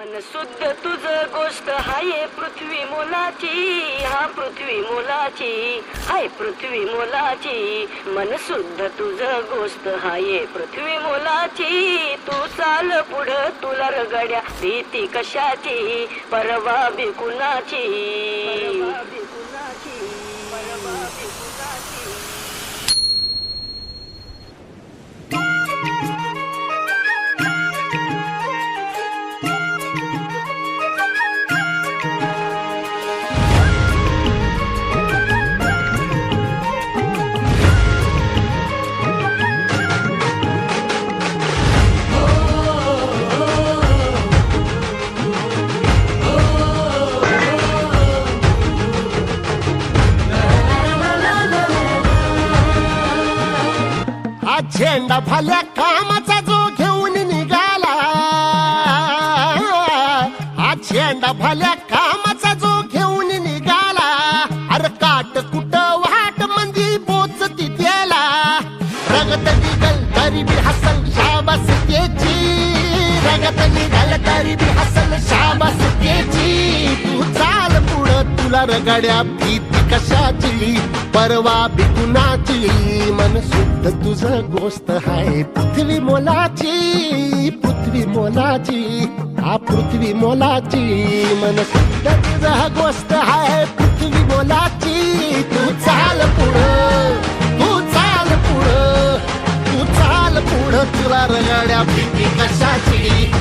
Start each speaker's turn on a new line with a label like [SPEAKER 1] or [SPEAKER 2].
[SPEAKER 1] मन शुद्ध तुझ गोष्ट हाय पृथ्वी मोलाची, हा पृथ्वी मोलाची, हाय पृथ्वी मोलाची. मन शुद्ध तुझ गोष्ट हाय पृथ्वी मोलाची. तू चाल पुढं तुला रगड्या भीती कशाची, परवा बिकुनाची.
[SPEAKER 2] झेंडा भल्या कामाचा जो घेऊन निघाला, हा झेंडा भल्या कामाचा जो घेऊन निघाला. अरे काट कुट वाट मंदी पोचती त्याला, रगत निघल तरी बी हसल शाबास त्याची, रगत निघल तरी बी हसल शाबास त्याची. तू चाल पुढं तुला रगड्या भीती कशाची, परवा बिकुनाची. मन शुद्ध तुझ गोष्ट हाय पृथ्वी मोलाची, पृथ्वी मोलाची, हा पृथ्वी मोलाची. मन शुद्ध तुझ गोष्ट हाय पृथ्वी मोलाची. तू चाल पुढं, तू चाल पुढं, तू चाल पुढं तुला रगड्या भीती कशाची,